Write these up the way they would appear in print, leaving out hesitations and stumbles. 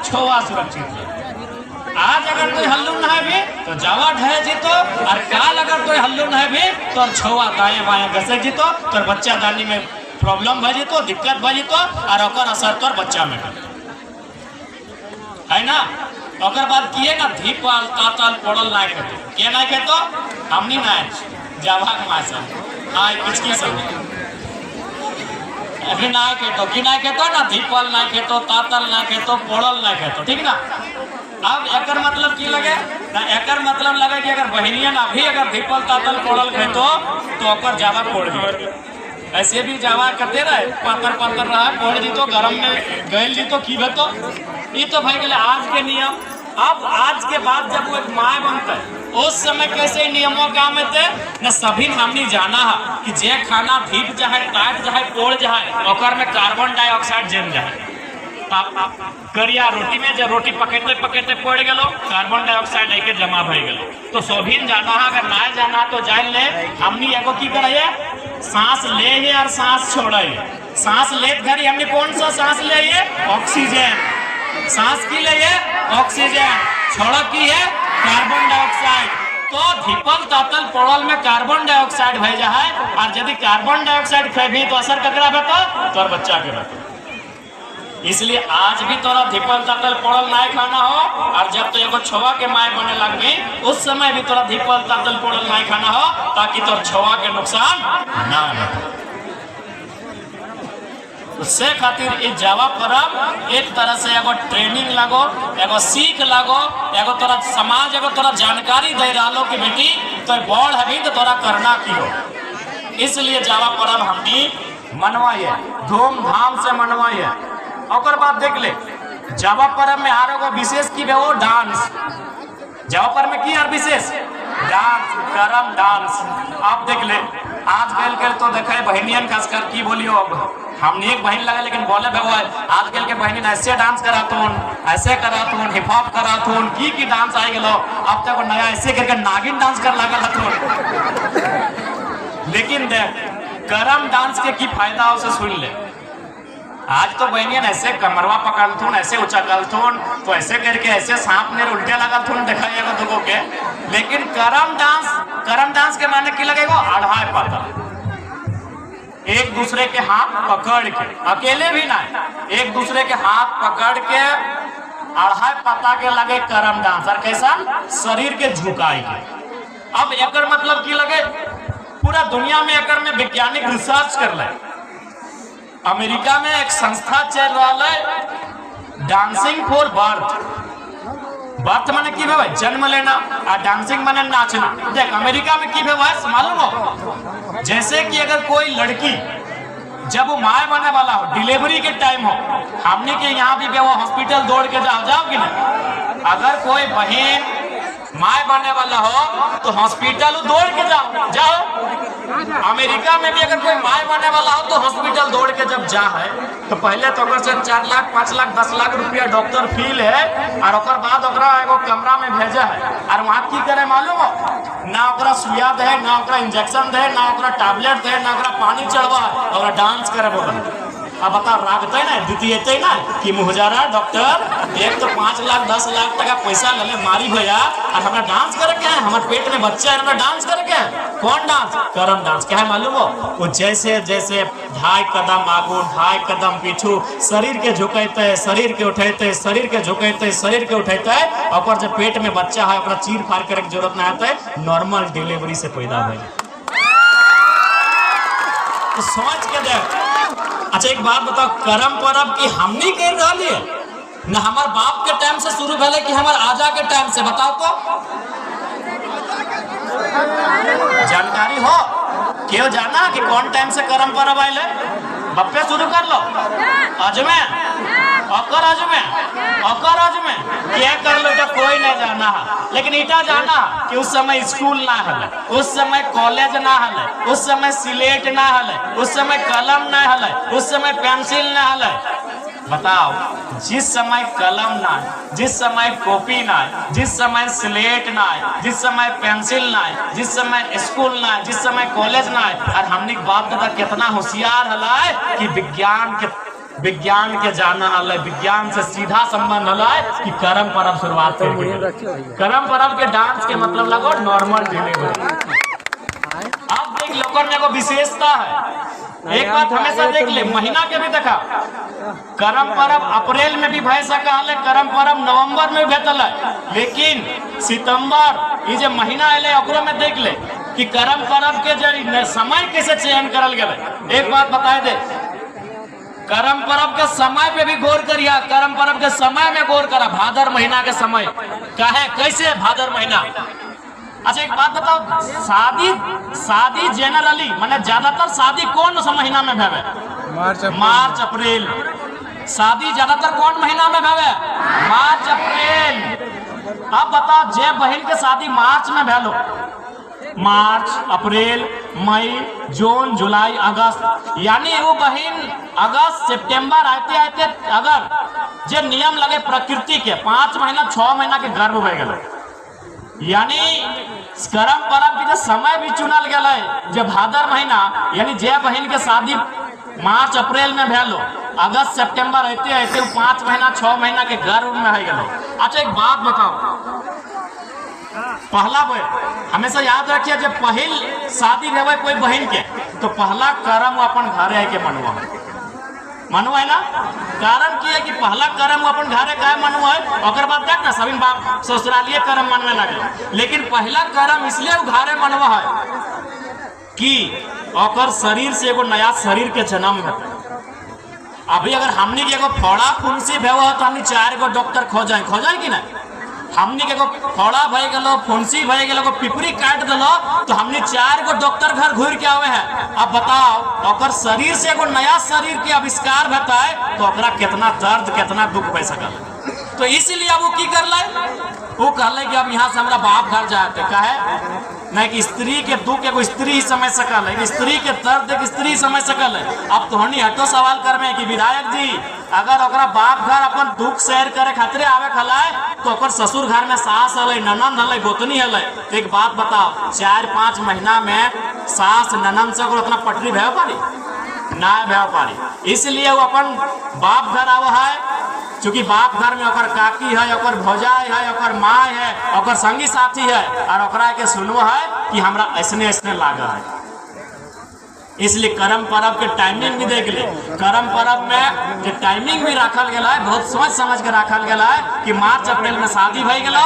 छोवा सुरक्षित। आज अगर कोई हल्लू न है भी तो जावा ढहे जीतो, और काल अगर कोई हल्लू न है भी तो छोवा दाएं बाएं घसे जीतो, तो बच्चा दानी में प्रॉब्लम भे जीतो, दिक्कत भे जीतो, और ओकर असर तोर बच्चा में है ना। ओकर बाद किए ना धीपाल ताताल पड़ल ना खेतो, के ना खेतो हमनी ना जावा मासा हाय किसकी सब अभी ना खेतो कि ना खेतो ना धीपाल ना खेतो, ताताल ना खेतो, पड़ल ना खेतो, ठीक ना। अब एकर मतलब की लगे ना, एकर मतलब लगे कि अगर बहनियन अभी अगर धीपल तातल पड़ल खेतो तो ओकर जावा पड़ गई। ऐसे भी जावा करते रहे पातर पातर रहा पड़ जीतो, गरम में गैल जीतो की भेतो, ये तो भाई गले आज के नियम। अब आज के बाद जब वो एक माय बनता है उस समय कैसे नियमों काम थे न, सभी हमने जाना है कि जे खाना धीप जाए टाइट जाए पोड़ जाए ओकर में कार्बन डाइऑक्साइड जम जाए। करिया रोटी में जब रोटी पकेटे पकेटे पड़ गलो कार्बन डाइऑक्साइड एक जमा भई गलो, तो सभी जाना है, अगर ना जाना तो जान ले हमनी एगो की करे सांस ले है और सांस छोड़े। सांस ले घड़ी हमने कौन सा सांस ले है ऑक्सीजन, सांस की ले है ऑक्सीजन, छोड़ा की है कार्बन डाइऑक्साइड। तो धीपल तातल पड़ल में कार्बन डाइऑक्साइड भेजा है, और यदि कार्बन डाइऑक्साइड खेबी तो असर ककरा बेटा तोर बच्चा के बेटा। इसलिए आज भी तोरा धीपल तातल पड़ल ना खाना हो, और जब तो एगो छवा के माय बने लगबी उस समय भी तोरा धीपल तातल पड़ल ना खाना हो, ताकि तोर छवा के नुकसान ना हो। उससे खातिर इस जावा परब एक तरह से एगो ट्रेनिंग लगो, एगो सीख लगो, एगो तोरा समाज एगो तोरा जानकारी दे रहा कि बेटी तो बड़ हबी तो तोरा करना की हो। इसलिए जावा परब हमनी मनवाइए, धूमधाम से मनवाइए। और बात देख ले जावा परब में आर एगो विशेष की वो डांस, जावा परब में की यार विशेष डांस करम डांस। आप देख ले आज कल तो देखे बहनियन खासकर की बोलियो, अब हमने एक बहन लगा लेकिन बोले भगवान आज कल के बहनी ऐसे डांस करातून, ऐसे करातून, हिप हॉप करातून की डांस आ गलो। अब तक नया ऐसे करके नागिन डांस कर लगा हतून। लेकिन देख करम डांस के की फायदा उसे सुन ले। आज तो बहनियन ऐसे कमरवा पकड़थुन, ऐसे उछलथुन, तो ऐसे करके ऐसे सांप मेरे उल्टे लगथुन दिखाइएगा दुगो के। लेकिन करम डांस के माने की लगेगा अढ़ाई पाता, एक दूसरे के हाथ पकड़ के, अकेले भी ना एक दूसरे के हाथ पकड़ के अढ़ाई पता के लगे करम डांस, और कैसा शरीर के झुकाई के। अब एकर मतलब की लगे पूरा दुनिया में एकर में वैज्ञानिक रिसर्च कर ले। अमेरिका में एक संस्था चल रहा है डांसिंग फॉर बर्थ। बर्थ माने की भाई जन्म लेना, और डांसिंग माने नाचना। देख अमेरिका में की भाई मालूम हो, जैसे कि अगर कोई लड़की जब वो माँ बने वाला हो, डिलीवरी के टाइम हो, हमने के यहाँ भी वो हॉस्पिटल दौड़ के जाओ कि नहीं। अगर कोई बहन माँ बनने वाला हो तो हॉस्पिटल दौड़ के जाओ। अमेरिका में भी अगर कोई माँ बनने वाला हो तो हॉस्पिटल दौड़ के जब जा है तो पहले तो से 4 लाख 5 लाख 10 लाख रुपया डॉक्टर फील है, और ओकर बाद ओकरा एगो कमरा में भेजा है, और वहाँ की करे मालूम हो ना ओकरा सुइया दे, ना ओकरा इंजेक्शन दे, ना ओकरा टैबलेट दे, ना ओकरा पानी चढ़वा, ओकरा डांस करे बोल। अब बता रागते ना द्वितीय ना कि मुहजारा डॉक्टर एक तो 5 लाख 10 लाख टका पैसा ले मारी भैया, और हमारा डांस करे क्या है, हमारे पेट में बच्चा है, हमारा डांस करे क्या है, कौन डांस करम डांस। क्या है मालूम हो, वो जैसे जैसे 2.5 कदम आगू 2.5 कदम पीछू शरीर के झुकते, शरीर के उठेते, शरीर के झुकते, शरीर के उठेते, और जब पेट में बच्चा है ओकरा चीर फाड़ करे की जरूरत नहीं आता, नॉर्मल डिलीवरी से पैदा भइल। तो सोच के देख। अच्छा एक बात बताओ, करम परब की हमनी कर रही है ना हमार बाप के टाइम से शुरू भले कि हमार आजा के टाइम से, बताओ तो जानकारी हो क्यों जाना कि कौन टाइम से करम परब आइले? बप्पे शुरू कर लो अजमे अजमे क्या कर लो तो कोई नहीं जाना है। लेकिन इटा जाना कि उस समय स्कूल ना हले, उस समय कॉलेज ना हले, उस समय सिलेट ना हले, उस समय कलम ना हले, उस समय पेंसिल ना हले। बताओ जिस समय कलम ना, जिस समय कॉपी ना, जिस समय स्लेट ना, जिस समय पेंसिल ना, जिस समय स्कूल ना, जिस समय कॉलेज ना, और हमने बाप दादा कितना होशियार हला कि विज्ञान के विज्ञान के जाना हल, विज्ञान से सीधा संबंध हल कि कर्म परब शुरुआत कर कर्म परब के डांस के मतलब लगो नॉर्मल डिलीवरी। अब देख लोगों में एगो विशेषता है, एक बात हमेशा देख ले, महीना के भी देखा करम परब अप्रैल में भी भय सका है, करम परब नवंबर में भी भेटल है, लेकिन सितंबर ये जो महीना अले ओकरो में देख ले कि करम परब के जो समय कैसे चयन करल गए। एक बात बताए दे, करम परब के समय पे भी गौर करिया, करम परब के समय में गौर करा, भादर महीना के समय काहे कैसे भादर महीना। अच्छा एक बात बताओ, शादी जनरली माने ज्यादातर शादी कौन सा महीना में भेवे? मार्च अप्रैल। शादी ज्यादातर कौन महीना में भेवे? मार्च अप्रैल। अब बताओ जे बहन के शादी मार्च में भेलो, मार्च अप्रैल मई जून जुलाई अगस्त, यानी वो बहन अगस्त सितंबर आते आते अगर जे नियम लगे प्रकृति के 5 महीना 6 महीना के गर्भ हो गए, यानी करम परब के समय भी चुनल गया जब भादर महीना, यानी जे बहन के शादी मार्च अप्रैल में भेलो, अगस्त सितंबर आते आते 5 महीना 6 महीना के गर्भ में है गलो। अच्छा एक बात बताओ, पहला हमेशा याद रखिए जब पहल शादी रहे कोई बहन के तो पहला कर्म अपन घरे आके मनुआ है ना। कारण की है कि पहला कर्म अपन घरे का मनुआ है, और बाद देख ना सभी बाप ससुरालिए कर्म मनवे लगे, लेकिन पहला कर्म इसलिए घरे मनवा है कि ओकर शरीर से एगो नया शरीर के जन्म है। अभी अगर हमनी के एगो फोड़ा फुंसी भेव तो हमनी 4 गो डॉक्टर खोजाए कि ना, हमनी के फोड़ा भय गलो फुंसी भय गलो पिपरी काट दिलो तो हमनी 4 गो डॉक्टर घर घूर के आवे है। अब बताओ ओकर शरीर से एगो नया शरीर के आविष्कार होता है तो ओकरा कितना दर्द कितना दुख पै सकल। तो इसीलिए अब वो की कर ले, वो कहले कि अब यहाँ से हमारा बाप घर जाते काहे नहीं कि स्त्री के दुख एगो स्त्री ही समझ सकल है, स्त्री के दर्द एक स्त्री समझ सकल है। अब तोहनी हटो सवाल करमे कि विधायक जी अगर ओकरा बाप घर अपन दुख शेयर करे खातिर आवे खलाए तो ओकर ससुर घर में सास हले ननद हले गोतनी हले, तो एक बात बताओ 4-5 महीना में सास ननद से उतना पटरी भेव पारी ना भेव पारी। इसलिए वो अपन बाप घर आव है, चूंकि बाप घर में ओकर काकी है, ओकर भौजाई है, ओकर माँ है, ओकर संगी साथी है, और ओकरा के सुनवो है कि हमरा ऐसने ऐसने लागा है। इसलिए करम परब के टाइमिंग भी देख ले, करम परब में जो टाइमिंग भी रखल गया है बहुत सोच समझ के रखल गया है कि मार्च अप्रैल में शादी भई गलो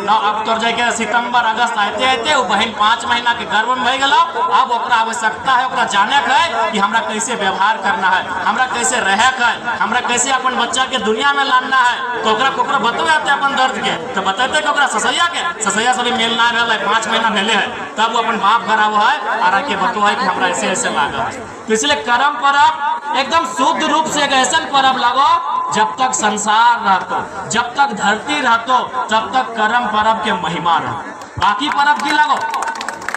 ना, अब तो जाके सितंबर अगस्त आते आते वो बहन 5 महीना के गर्भ में भई गलो। अब ओकरा आवश्यकता है ओकरा जाने का है कि हमरा कैसे व्यवहार करना है, हमरा कैसे रहे का है, हमरा कैसे अपन बच्चा के दुनिया में लाना है। तो ओकरा बतवाते अपन दर्द के तो बताते कि ओकरा ससैया से भी मेल ना भेल 5 महीना भेले है, तब वो अपन बाप घर आवा है और आके बतवा है कि हमरा ऐसे ऐसे लागा। तो इसलिए करम परब एकदम शुद्ध रूप से एक ऐसा परब लगो जब तक संसार रहतो, जब तक धरती रहतो तब तक करम परब के महिमा रहो। बाकी परब की लगो,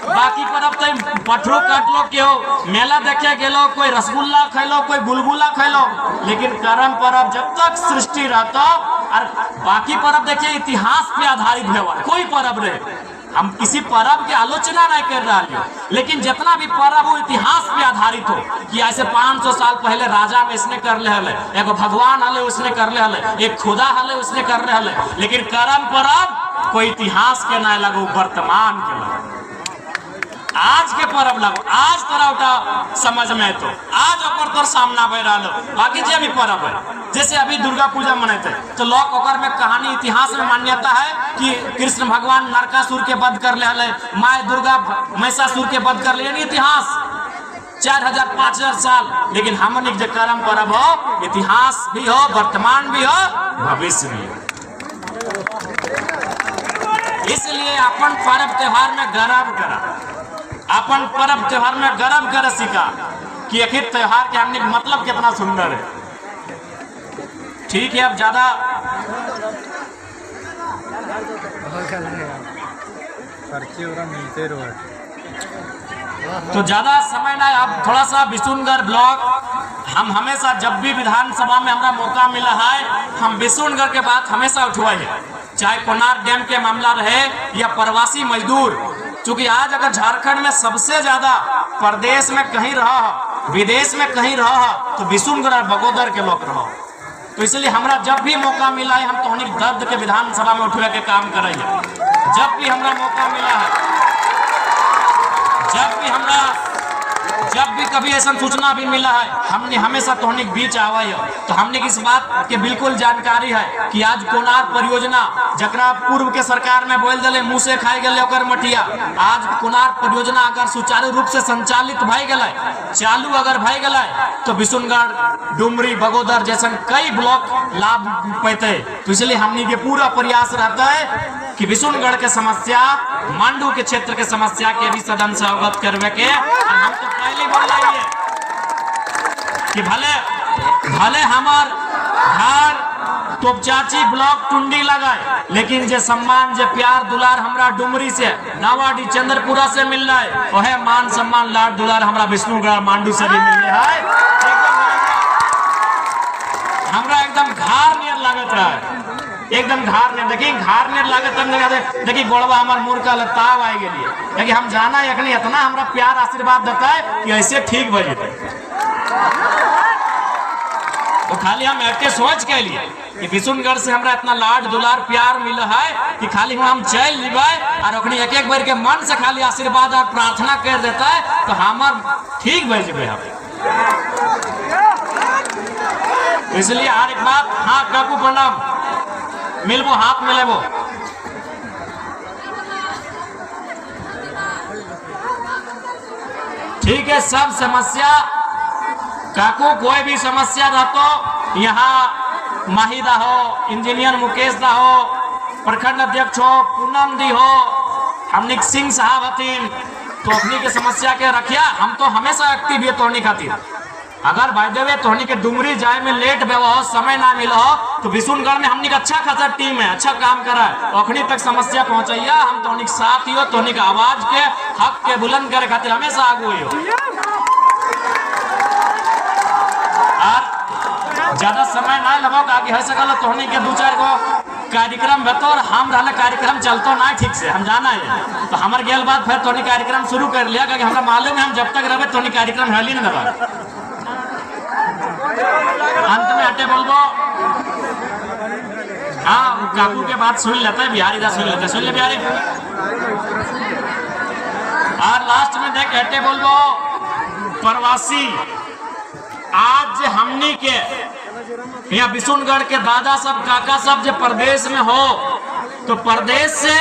बाकी परब तो पठरो काटलो केओ मेला देखे गेलो, कोई रसगुल्ला खैलो, कोई बुलबुला खैलो, लेकिन करम परब जब तक सृष्टि रहतो। और बाकी परब देखिए इतिहास पे आधारित है, कोई परब रहे हम किसी परब की आलोचना नहीं कर रहा है, लेकिन जितना भी परब वो इतिहास पे आधारित हो कि ऐसे 500 साल पहले राजा में इसने कर ले हले, एगो भगवान हले उसने कर ले हले, एक खुदा हले उसने कर ले हले, लेकिन करम परब कोई इतिहास के ना लगो वर्तमान के लगो, आज के परब लगो, आज तोरा उठा समझ में तो आज ओकर तोर सामना भय रहा। बाकी जे भी परब है जैसे अभी दुर्गा पूजा मनाते तो लोग ओकर में कहानी इतिहास में मान्यता है कि कृष्ण भगवान नरकासुर के वध कर ले हले, माय दुर्गा महिषासुर के वध कर ले, यानी इतिहास 4000-5000 साल। लेकिन हमन एक जो करम परब हो इतिहास भी हो वर्तमान भी हो भविष्य भी हो। इसलिए अपन पर्व त्योहार में गर्व करा, अपन पर्व त्योहार में गर्व कर सीखा कि आखिर त्योहार के हमने मतलब कितना सुंदर है। ठीक है, अब ज्यादा तो ज्यादा समय ना, अब थोड़ा सा विशुनगढ़ ब्लॉक हम हमेशा जब भी विधानसभा में हमारा मौका मिला है हम विशुनगढ़ के बात हमेशा उठवाए हैं, चाहे कोनार डैम के मामला रहे या प्रवासी मजदूर। क्योंकि आज अगर झारखंड में सबसे ज्यादा प्रदेश में कहीं रहा विदेश में कहीं रह तो विशुनगढ़ और बगोदर के लोग रहो। तो इसलिए हमरा जब भी मौका मिला है हम तोहनी दर्द के विधानसभा में उठवे के काम करेंगे। जब भी हमरा मौका मिला है, जब भी कभी ऐसा सूचना भी मिला है, हमने हमेशा तोहनी के बीच आवा है। तो हमने इस बात के बिल्कुल जानकारी है कि आज कोनार परियोजना जकरा पूर्व के सरकार में बोल दिले मुँह से खाई गए ओकर मटिया, आज कोनार परियोजना अगर सुचारू रूप से संचालित भई गए, चालू अगर भई गए, तो विशुनगढ़, डुमरी, बगोदर जैसे कई ब्लॉक लाभ पैते। तो इसलिए हमने के पूरा प्रयास रहता है कि विशुनगढ़ के समस्या, मांडू के क्षेत्र के समस्या के भी सदन से अवगत करवे के। हम तो पहले बोल रही है कि भले हमार घर तोपचाची ब्लॉक टुंडी लगाए, लेकिन जे सम्मान, जे प्यार दुलार हमरा डुमरी से, नावाडी, चंद्रपुरा से मिल रहा है, वह मान सम्मान लाड दुलार हमरा विष्णुगढ़, मांडू से भी मिल रहा है। हमरा एकदम घार नियर लागत रहा है, एकदम घार नियर। देखिए घार नियर लागत हम देखिए गोड़वा हमार मुँह का लताव आई गई, लेकिन हम जाना है अखनी इतना हमरा प्यार आशीर्वाद देता है कि ऐसे ठीक बजे। तो खाली हम ऐसे सोच के लिए कि विशुनगढ़ से हमरा इतना लाड दुलार प्यार मिला है कि खाली हम चल लेबै और अखनी एक एक बार के मन से खाली आशीर्वाद और प्रार्थना कर देता है तो हमार ठीक बज जेबे। हम इसलिए हर एक बात, हाँ काकू प्रणाम, मिलबो, हाथ मिलेबो। ठीक है, सब समस्या काकू कोई भी समस्या रहतो, यहाँ माहिदा हो, इंजीनियर मुकेश दा हो, प्रखंड अध्यक्ष हो, पूनम दी हो, हमने सिंह साहब हतीन, तो अपनी के समस्या के रखिया। हम तो हमेशा एक्टिव है तोहनी खातिर। अगर भाई देवे तोहनी के डुमरी जाए में लेट बेवा हो, समय ना मिला हो, तो विशुनगढ़ में हमनी का अच्छा खासा टीम है, अच्छा काम करा है, अखनी तक समस्या पहुंचाइया। हम तोहनी के साथ ही हो, तोहनी के आवाज के हक के बुलंद करे खातिर हमेशा आगू ही हो। ज्यादा समय ना लगो, आगे हो सकल तोहनी के 2-4 गो कार्यक्रम बतो और हम रहले कार्यक्रम चलतो ना ठीक से, हम जाना है। तो हमार गेल बात फिर तोहनी कार्यक्रम शुरू कर लिया, क्योंकि हमरा मालूम है हम जब तक रहे तोहनी कार्यक्रम हेली न दबा। अंत में हटे बोलबो, हाँ काकू के बात सुन लेते हैं, बिहारी दा सुन लेते, सुन ले बिहारी। और लास्ट में देख हटे बोलबो, प्रवासी आज हमनी के यहाँ विशुनगढ़ के दादा सब, काका सब जो प्रदेश में हो, तो प्रदेश से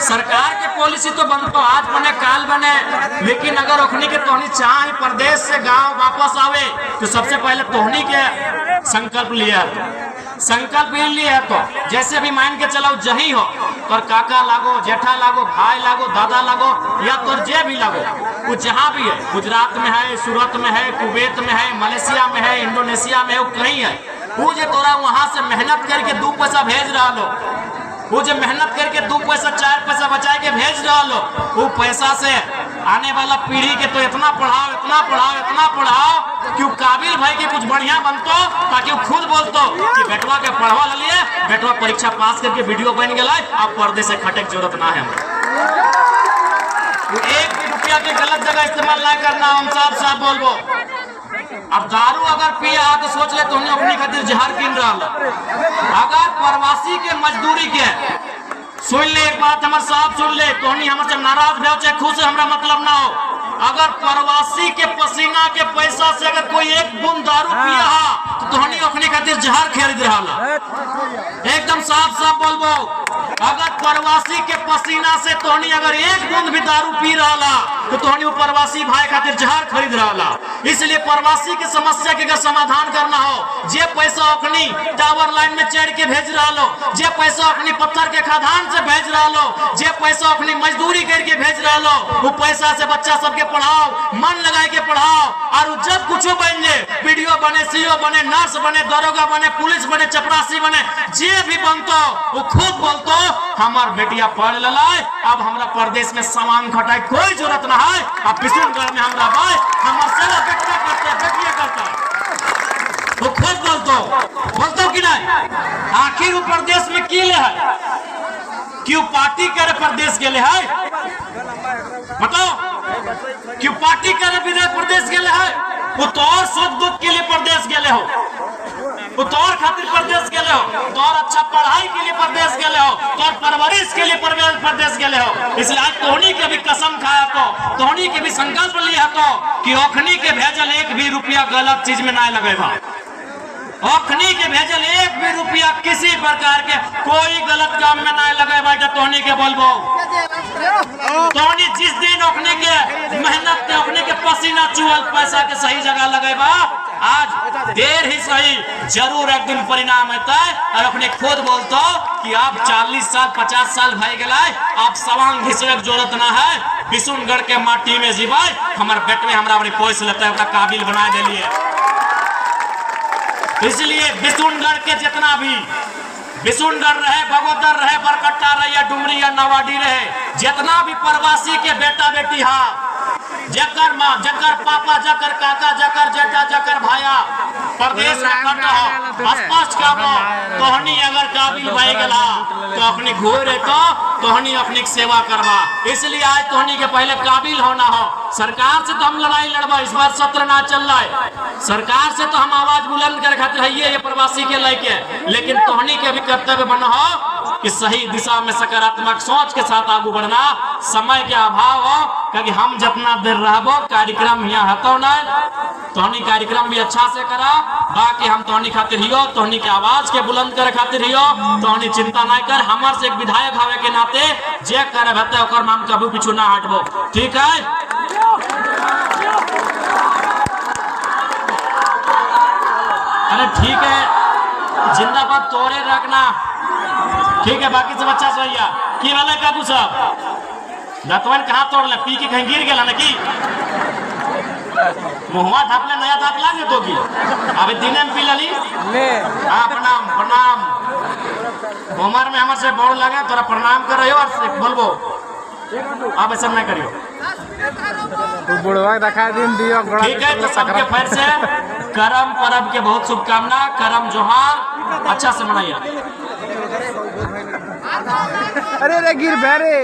सरकार के पॉलिसी तो बनतो, आज बने काल बने, लेकिन अगर ओखनी के तोहनी चाहे प्रदेश से गांव वापस आवे तो सबसे पहले तोहनी के संकल्प लिया, संकल्प लिए तो जैसे भी मान के चलाओ, जही हो तोर काका लागो, जेठा लागो, भाई लागो, दादा लागो, या तोर जे भी लागो, वो जहाँ भी है, गुजरात में है, सूरत में है, कुवैत में है, मलेशिया में है, इंडोनेशिया में है, कहीं है, वो जो तोरा वहां से मेहनत करके 2 पैसा भेज रहा लो, वो जो मेहनत करके 2 पैसा 4 पैसा बचा के भेज रहा लो, वो पैसा से आने वाला पीढ़ी के तो इतना पढ़ाओ, इतना पढ़ाओ, इतना पढ़ाओ कि काबिल भाई के कुछ बढ़िया बनतो, ताकि वो खुद बोलतो कि बेटवा के पढ़वा लिए, बेटवा परीक्षा पास करके वीडियो बन गया, अब पर्दे से खटे की जरूरत ना है। एक भी रुपया के गलत जगह इस्तेमाल ना करना, हम साफ बोलबो। अब दारू अगर पिया तो सोच ले तुमने अपनी खातिर जहर किन रहा। अगर प्रवासी के मजदूरी के सुन ले, एक बात हमारे साहब सुन ले, तोहनी हमसे नाराज भे चाहे खुश है, हमरा मतलब ना हो। अगर प्रवासी के पसीना के पैसा से अगर कोई एक बूंद दारू पिया तो तोहनी अपनी खातिर जहर खरीद रहा, एकदम साफ बोलबो। अगर प्रवासी के पसीना से तोहनी अगर एक बूंद भी दारू पी रहा तो तोहनी वो प्रवासी भाई खातिर जहर खरीद रहा। इसलिए प्रवासी की समस्या के अगर समाधान करना हो, जे पैसा अखनी टावर लाइन में चढ़ के भेज रहा लो, जे पैसा अखनी पत्थर के खदान से भेज रहा लो, जे पैसा अखनी मजदूरी करके भेज रहा लो, वो पैसा से बच्चा सबके पढ़ाओ, मन लगा के पढ़ाओ, और जब कुछ बन जाए, पीडीओ बने, सीओ बने, नर्स बने, दरोगा बने, पुलिस बने, चपरासी बने, जे भी बनतो वो खुद बोलतो हमार बेटिया पढ़ ललाय, अब हमरा प्रदेश में सामान खटाए कोई जरूरत ना है। अब विशुनगढ़ में हमरा भाई हमार सेवा बेटिया करते, बेटिया करता है, वो खुद बोलतो कि नहीं। आखिर वो प्रदेश में की ले है, क्यों पार्टी करे प्रदेश के लिए है बताओ। क्यों पार्टी के विदेश प्रदेश गेले है, वो तोर सुख दुख के लिए प्रदेश गेले हो, वो तोर खातिर प्रदेश गेले हो, तोर अच्छा पढ़ाई के लिए प्रदेश गेले हो, तोर परवरिश के लिए प्रदेश गेले हो। इसलिए आज तोहनी के भी कसम खाया तो, तोहनी के भी संकल्प लिया तो कि ओखनी के भेजल एक भी रुपया गलत चीज में ना लगेगा, ओखनी के भेजल एक भी रुपया किसी प्रकार के कोई गलत काम में ना लगेगा। जब तोहनी के बोलबो, तोहनी जिस दिन ओखनी के मेहनत के ओखनी के पसीना चुहल पैसा के सही जगह लगेगा, आज देर ही सही जरूर एक दिन परिणाम होता है। और अपने खुद बोलते हो कि आप 40 साल 50 साल भाई गए, आप सवांग घिसवे की जरूरत ना है, बिशुनगढ़ के माटी में जीवा, हमारे बेट में हमरा पोस लेता है, काबिल बना दिलिए। इसलिए बिशुनगढ़ के जितना भी बिशुनगढ़ रहे, बगोदर रहे, बरकट्टा रहे या डुमरी या नवाडी रहे, जितना भी प्रवासी के बेटा बेटी हा, जकर माँ, जकर पापा, जकर काका, जकर जेठा, जकर भाया प्रदेश में करता हो, स्पष्ट कामो तोहनी अगर काबिल भाई गला तो अपनी घोरे तोहनी अपनी सेवा करवा। इसलिए आज तोहनी के पहले काबिल होना हो। सरकार से तो हम लड़ाई लड़वा, इस बार सत्र ना चल रहा है, सरकार से तो हम आवाज बुलंद कर खातिर है ये प्रवासी के लेके, लेकिन तोहनी के भी कर्तव्य बना हो कि सही दिशा में सकारात्मक सोच के साथ आगे बढ़ना। समय के अभाव हो, क्योंकि हम जितना देर रहबो कार्यक्रम यहाँ हतो ना, तोहनी कार्यक्रम भी अच्छा से करा, बाकी हम तोहनी खातिर हियो, तोहनी के आवाज के बुलंद करे खातिर हियो, तोहनी चिंता ना कर। हमार से एक विधायक हवे के नाते जे करे भते ओकर हम कभी पीछू ना हटबो, ठीक है? अरे ठीक है, जिंदाबाद तोरे रखना, ठीक है? बाकी सब अच्छा सोइया की वाले काबू सब दतवन कहाँ तोड़ ले, पी के कहीं गिर गया ना की मुहवा ढापले नया दांत लागे तो की अभी दिन में पी लली ले। हाँ प्रणाम प्रणाम, उमर में हमारे से बोल लगे तोरा प्रणाम कर रहे हो और बोलबो अब ऐसा नहीं करियो, ठीक है? तो सबके फिर से करम परब के बहुत शुभकामना, करम जोहार, अच्छा से मनाइए। अरे रे गिर बेरे